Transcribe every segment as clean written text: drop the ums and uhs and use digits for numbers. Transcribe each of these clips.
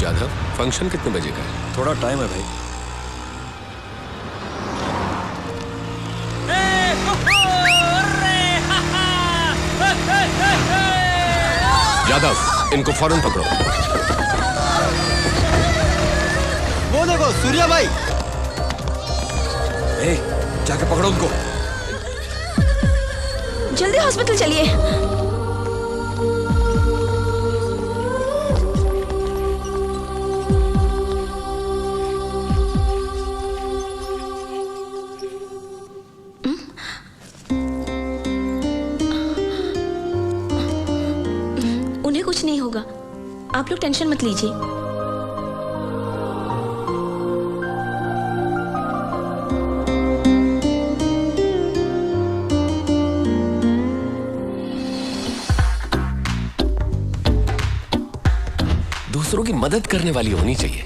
Jadhav, function कितने बजे का है? थोड़ा टाइम है भाई। जाधव, इनको फौरन पकड़ो। वो देखो सूर्या भाई। जाके पकड़ो उनको। जल्दी हॉस्पिटल चलिए। उन्हें कुछ नहीं होगा, आप लोग टेंशन मत लीजिए। दूसरों की मदद करने वाली होनी चाहिए।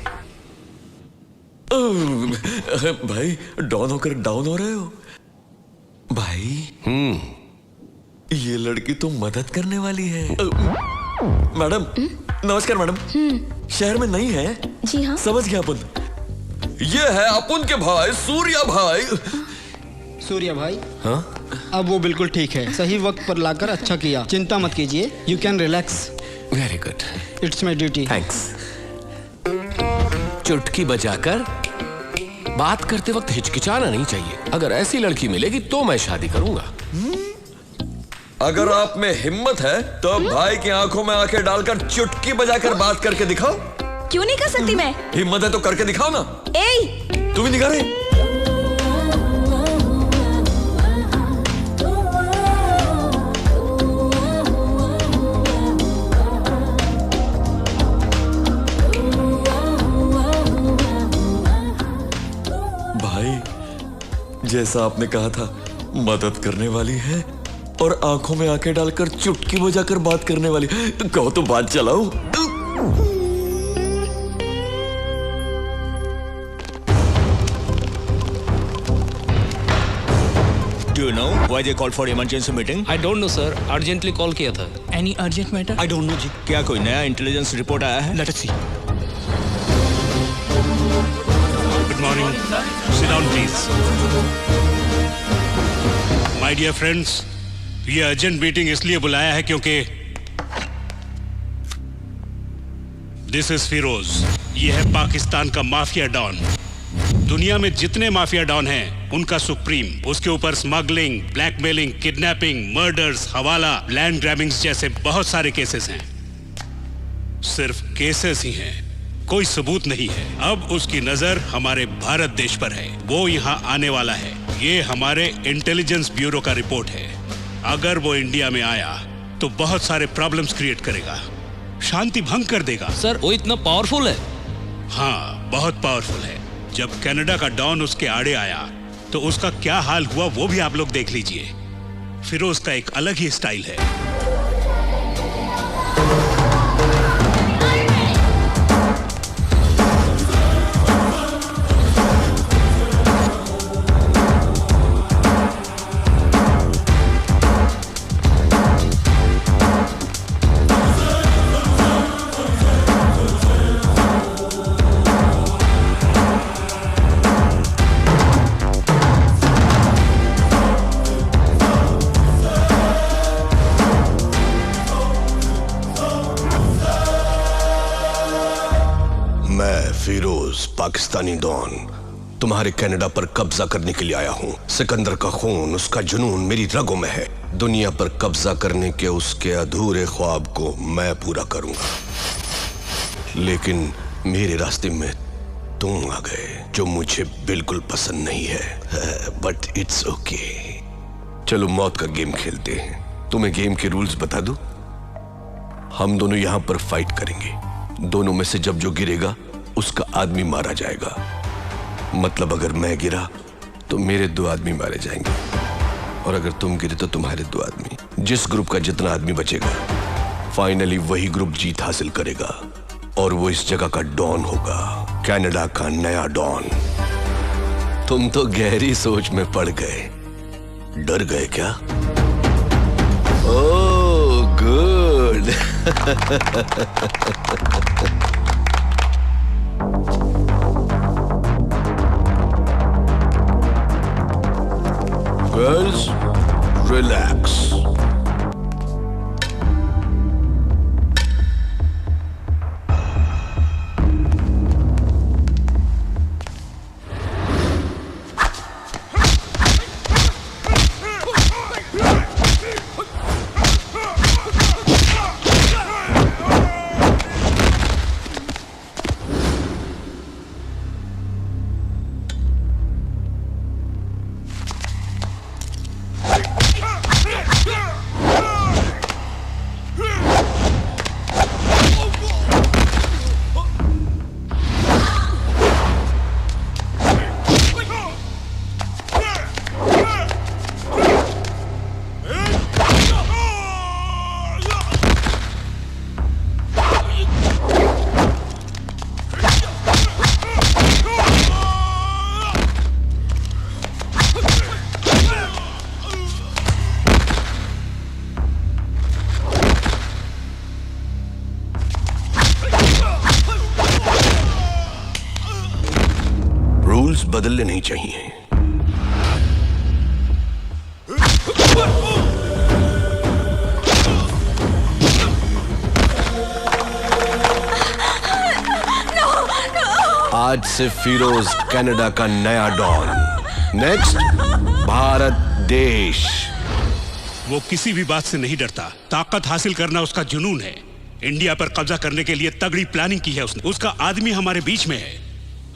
भाई डाउन होकर डाउन हो रहे हो भाई। ये लड़की तो मदद करने वाली है। मैडम नमस्कार मैडम। शहर में नहीं है? जी हाँ। समझ गया अपन। ये है अपन के भाई सूर्या भाई। सूर्या भाई हाँ? अब वो बिल्कुल ठीक है, सही वक्त पर लाकर अच्छा किया। चिंता मत कीजिए, you can relax. Very good, it's my duty. Thanks. चुटकी बजाकर बात करते वक्त हिचकिचाना नहीं चाहिए। अगर ऐसी लड़की मिलेगी तो मैं शादी करूंगा। अगर आप में हिम्मत है तो भाई की आंखों में आंखें डालकर चुटकी बजाकर बात करके दिखाओ। क्यों नहीं कर सकती मैं? हिम्मत है तो करके दिखाओ ना। तुम ही नहीं कर रहे? भाई जैसा आपने कहा था, मदद करने वाली है और आंखों में आंखें डालकर चुटकी बजाकर बात करने वाली। तो कहो तो बात चलाओ। Do you know why they called for emergency meeting? I don't know sir, urgently call किया था। Any urgent matter? I don't know जी। क्या कोई नया इंटेलिजेंस रिपोर्ट आया है? Let us see. Good morning. Sit down please. My dear friends, ये urgent meeting इसलिए बुलाया है क्योंकि दिस इज फिरोज। ये है पाकिस्तान का माफिया डॉन। दुनिया में जितने माफिया डॉन हैं उनका सुप्रीम। उसके ऊपर स्मगलिंग, ब्लैकमेलिंग, किडनैपिंग, मर्डर्स, हवाला, लैंड ग्रैबिंग्स जैसे बहुत सारे केसेस हैं। सिर्फ केसेस ही हैं, कोई सबूत नहीं है। अब उसकी नजर हमारे भारत देश पर है। वो यहाँ आने वाला है। ये हमारे इंटेलिजेंस ब्यूरो का रिपोर्ट है। अगर वो इंडिया में आया तो बहुत सारे प्रॉब्लम्स क्रिएट करेगा, शांति भंग कर देगा। सर वो इतना पावरफुल है? हाँ, बहुत पावरफुल है। जब कनाडा का डॉन उसके आड़े आया तो उसका क्या हाल हुआ वो भी आप लोग देख लीजिए। फिरोज का एक अलग ही स्टाइल है। फिरोज पाकिस्तानी डॉन तुम्हारे कनाडा पर कब्जा करने के लिए आया हूँ। सिकंदर का खून, उसका जुनून मेरी रगों में है। दुनिया पर कब्जा करने के उसके अधूरे ख्वाब को मैं पूरा करूंगा। लेकिन मेरे रास्ते में तुम आ गए जो मुझे बिल्कुल पसंद नहीं है, बट इट्स ओके। चलो मौत का गेम खेलते हैं। तुम्हें गेम के रूल्स बता दूं? हम दोनों यहां पर फाइट करेंगे। दोनों में से जब जो गिरेगा उसका आदमी मारा जाएगा। मतलब अगर मैं गिरा तो मेरे 2 आदमी मारे जाएंगे और अगर तुम गिरे तो तुम्हारे 2 आदमी। जिस ग्रुप का जितना आदमी बचेगा फाइनली वही ग्रुप जीत हासिल करेगा और वो इस जगह का डॉन होगा, कनाडा का नया डॉन। तुम तो गहरी सोच में पड़ गए। डर गए क्या? Oh good. Girls relax. Rules बदलने नहीं चाहिए। आज से फिरोज कनाडा का नया डॉन। नेक्स्ट, भारत देश। वो किसी भी बात से नहीं डरता। ताकत हासिल करना उसका जुनून है। इंडिया पर कब्जा करने के लिए तगड़ी प्लानिंग की है उसने। उसका आदमी हमारे बीच में है,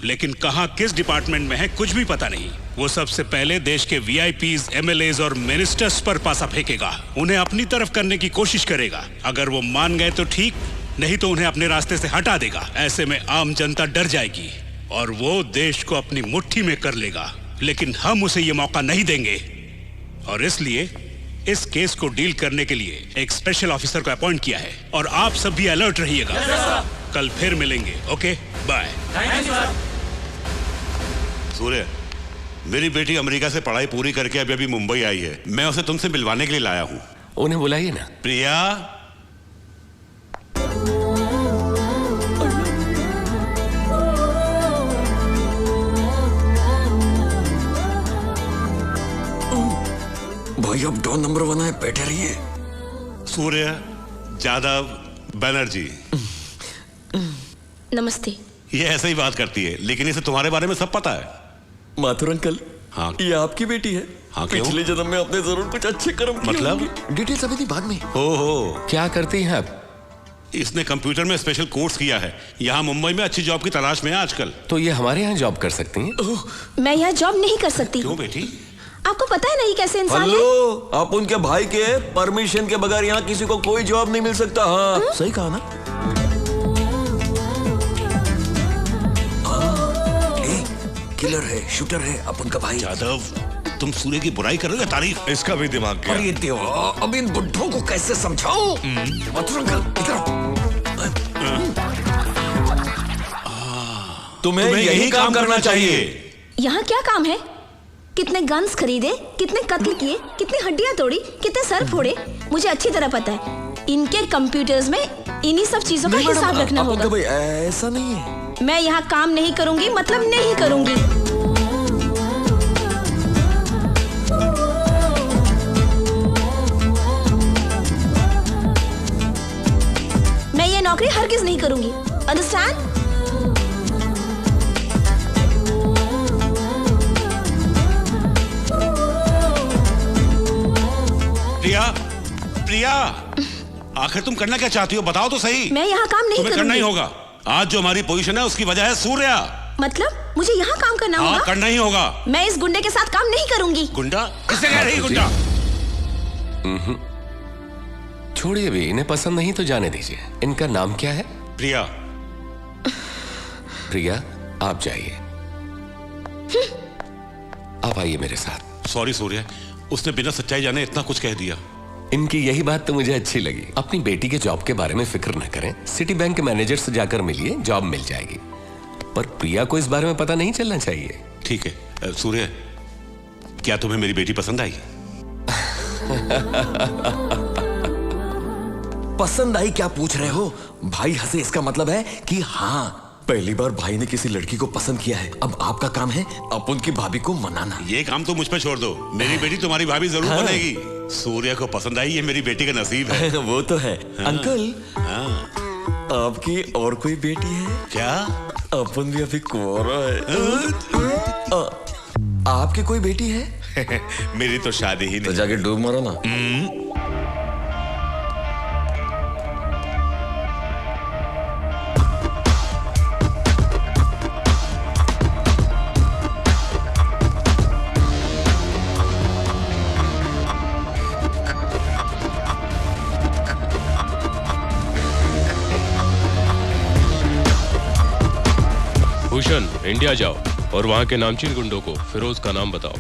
लेकिन कहां किस डिपार्टमेंट में है कुछ भी पता नहीं। वो सबसे पहले देश के वीआईपीज, एमएलएज और मिनिस्टर्स पर पासा फेंकेगा। उन्हें अपनी तरफ करने की कोशिश करेगा। अगर वो मान गए तो ठीक, नहीं तो उन्हें अपने रास्ते से हटा देगा। ऐसे में आम जनता डर जाएगी और वो देश को अपनी मुट्ठी में कर लेगा। लेकिन हम उसे ये मौका नहीं देंगे और इसलिए इस केस को डील करने के लिए एक स्पेशल ऑफिसर को अपॉइंट किया है। और आप सब भी अलर्ट रहिएगा। कल फिर मिलेंगे। Okay, bye. सूर्य, मेरी बेटी अमेरिका से पढ़ाई पूरी करके अभी अभी मुंबई आई है। मैं उसे तुमसे मिलवाने के लिए लाया हूँ। उन्हें बुलाइए ना। प्रिया, भाई अब डॉन नंबर 1 है, बैठे रहिए। सूर्य यादव बनर्जी। नमस्ते। ये ऐसे ही बात करती है, लेकिन इसे तुम्हारे बारे में सब पता है। माथुर अंकल, हाँ। ये आपकी बेटी है। हाँ, क्यों? पिछले जन्म में आपने जरूर कुछ अच्छे कर्म किए मतलब? होंगे। डिटेल्स अभी नहीं, बाद में। हो क्या करती हैं आप? इसने कंप्यूटर में स्पेशल कोर्स किया है। यहाँ मुंबई में अच्छी जॉब की तलाश में है आजकल। तो ये हमारे यहाँ जॉब कर सकती हैं? मैं यहाँ जॉब नहीं कर सकती। क्यों बेटी? आपको पता है ना ये कैसे इंसान है? हेलो, आप उनके भाई के परमिशन के बगैर यहाँ किसी को कोई जॉब नहीं मिल सकता। हाँ, सही कहा ना? किलर है, शूटर है, अपन का भाई। यादव, तुम सूर्य की बुराई कर रहे हो या तारीफ? इसका भी दिमाग क्या? अरे देवा, अब इन बुड्ढों को कैसे समझाओ? माथुर अंकल, इधर आओ। तुम्हें यही काम करना चाहिए। यहाँ क्या काम है? कितने गन्स खरीदे, कितने कत्ल किए, कितनी हड्डियां तोड़ी, कितने सर फोड़े, मुझे अच्छी तरह पता है। इनके कंप्यूटर्स में इन्हीं सब चीजों का हिसाब रखना होगा। भाई ऐसा नहीं है। मैं यहाँ काम नहीं करूंगी, मतलब नहीं करूंगी। मैं ये नौकरी हरगिज नहीं करूंगी। अंडरस्टैंड? प्रिया, प्रिया, आखिर तुम करना क्या चाहती हो? बताओ तो सही। मैं यहाँ काम नहीं तुम्हें करूंगी। करना ही होगा। आज जो हमारी पोजीशन है उसकी वजह है सूर्या। मतलब मुझे यहाँ काम करना हाँ, होगा? करना ही होगा। मैं इस गुंडे के साथ काम नहीं करूंगी। गुंडा? किसने कह रही गुंडा? छोड़िए भी, इन्हें पसंद नहीं तो जाने दीजिए। इनका नाम क्या है? प्रिया। प्रिया, आप जाइए। आप आइए मेरे साथ। सॉरी सूर्य, उसने बिना सच्चाई जाने इतना कुछ कह दिया। इनकी यही बात तो मुझे अच्छी लगी। अपनी बेटी के जॉब के बारे में फिक्र न करें। सिटी बैंक के मैनेजर से जाकर मिलिए, जॉब मिल जाएगी। पर प्रिया को इस बारे में पता नहीं चलना चाहिए। ठीक है। सूर्य, क्या तुम्हें मेरी बेटी पसंद आई? पसंद आई क्या पूछ रहे हो? भाई हंसे, इसका मतलब है कि हाँ, पहली बार भाई ने किसी लड़की को पसंद किया है। अब आपका काम है अब उनकी भाभी को मनाना। ये काम तो मुझ पे छोड़ दो, मेरी बेटी तुम्हारी भाभी जरूर बनेगी। सूर्या को पसंद आई, ये मेरी बेटी का नसीब है। वो तो है। अंकल आपकी और कोई बेटी है क्या? अपन भी अभी कुंवारा है। आपकी कोई बेटी है? मेरी तो शादी ही तो नहीं। जाके डूब मारो ना। भूषण, इंडिया जाओ और वहाँ के नामचीन गुंडों को फिरोज का नाम बताओ।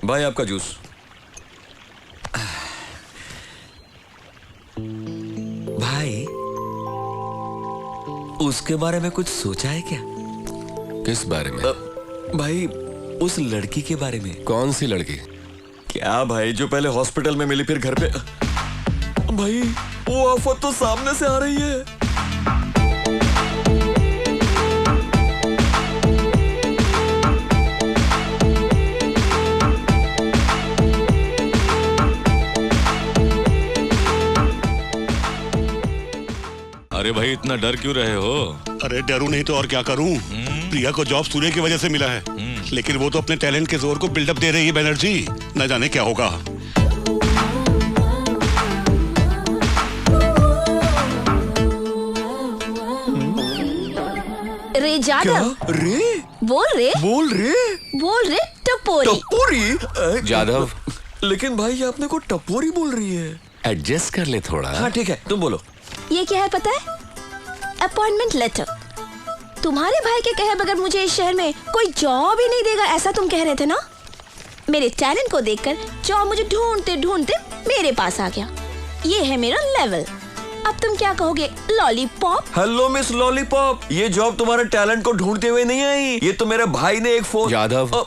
भाई आपका जूस। भाई उसके बारे में कुछ सोचा है क्या? किस बारे में? भाई उस लड़की के बारे में। कौन सी लड़की? क्या भाई, जो पहले हॉस्पिटल में मिली फिर घर पे। भाई वो आफत तो सामने से आ रही है। अरे भाई इतना डर क्यों रहे हो? अरे डरू नहीं तो और क्या करूं? प्रिया को जॉब सूर्य की वजह से मिला है, लेकिन वो तो अपने टैलेंट के जोर को बिल्डअप दे रही है बनर्जी। न जाने क्या होगा। रे जादव, रे बोल रे टपोरी। टपोरी? जादव, लेकिन भाई ये अपने को टपोरी बोल रही है। एडजस्ट कर ले थोड़ा। हाँ ठीक है, तुम बोलो। ये क्या है पता है? Appointment letter. तुम्हारे भाई के कहे बगैर मुझे इस शहर में कोई जॉब ही नहीं देगा, ऐसा तुम कह रहे थे ना? मेरे टैलेंट को देखकर जॉब मुझे ढूंढते ढूंढते मेरे पास आ गया। ये है मेरा लेवल। अब तुम क्या कहोगे? लॉलीपॉप? हेलो मिस लॉलीपॉप, ये जॉब तुम्हारे टैलेंट को ढूंढते हुए नहीं आई, ये तो मेरे भाई ने एक फोन। जादव,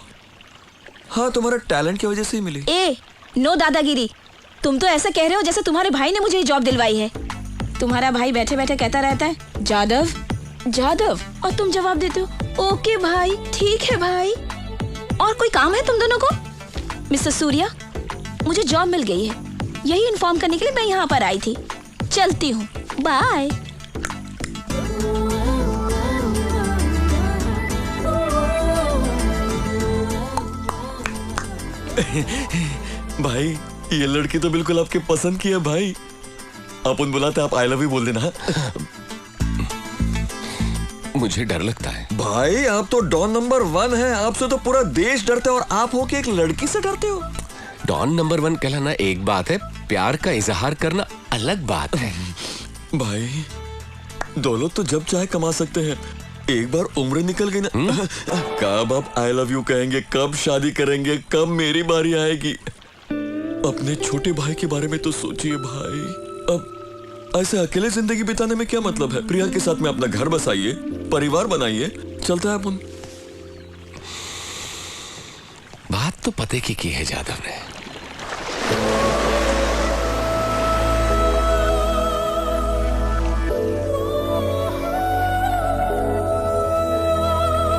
हाँ तुम्हारे टैलेंट की वजह से ही मिली। ए, नो दादागिरी। तुम तो ऐसा कह रहे हो जैसे तुम्हारे भाई ने मुझे ये जॉब दिलवाई है। तुम्हारा भाई बैठे बैठे कहता रहता है जादव जादव, और तुम जवाब देते हो ओके भाई, ठीक है भाई। और कोई काम है तुम दोनों को? मिस्टर सूर्या, मुझे जॉब मिल गई है, यही इन्फॉर्म करने के लिए मैं यहाँ पर आई थी। चलती हूँ, बाय। भाई ये लड़की तो बिल्कुल आपके पसंद की है भाई। अपन बुलाते आप आई लव यू बोल देना। मुझे डर लगता है। भाई आप तो डॉन नंबर 1 है, आपसे तो पूरा देश डरता है और आप हो के एक लड़की से डरते हो। डॉन नंबर 1 कहलाना एक बात है, प्यार का इजहार करना अलग बात है। भाई दौलत तो जब चाहे कमा सकते हैं, एक बार उम्र निकल गई ना, कब आप आई लव यू कहेंगे, कब शादी करेंगे, कब मेरी बारी आएगी? अपने छोटे भाई के बारे में तो सोचिए भाई। अब ऐसे अकेले जिंदगी बिताने में क्या मतलब है? प्रिया के साथ में अपना घर बसाइए, परिवार बनाइए, चलता है अपन। बात तो पते की है जादव ने।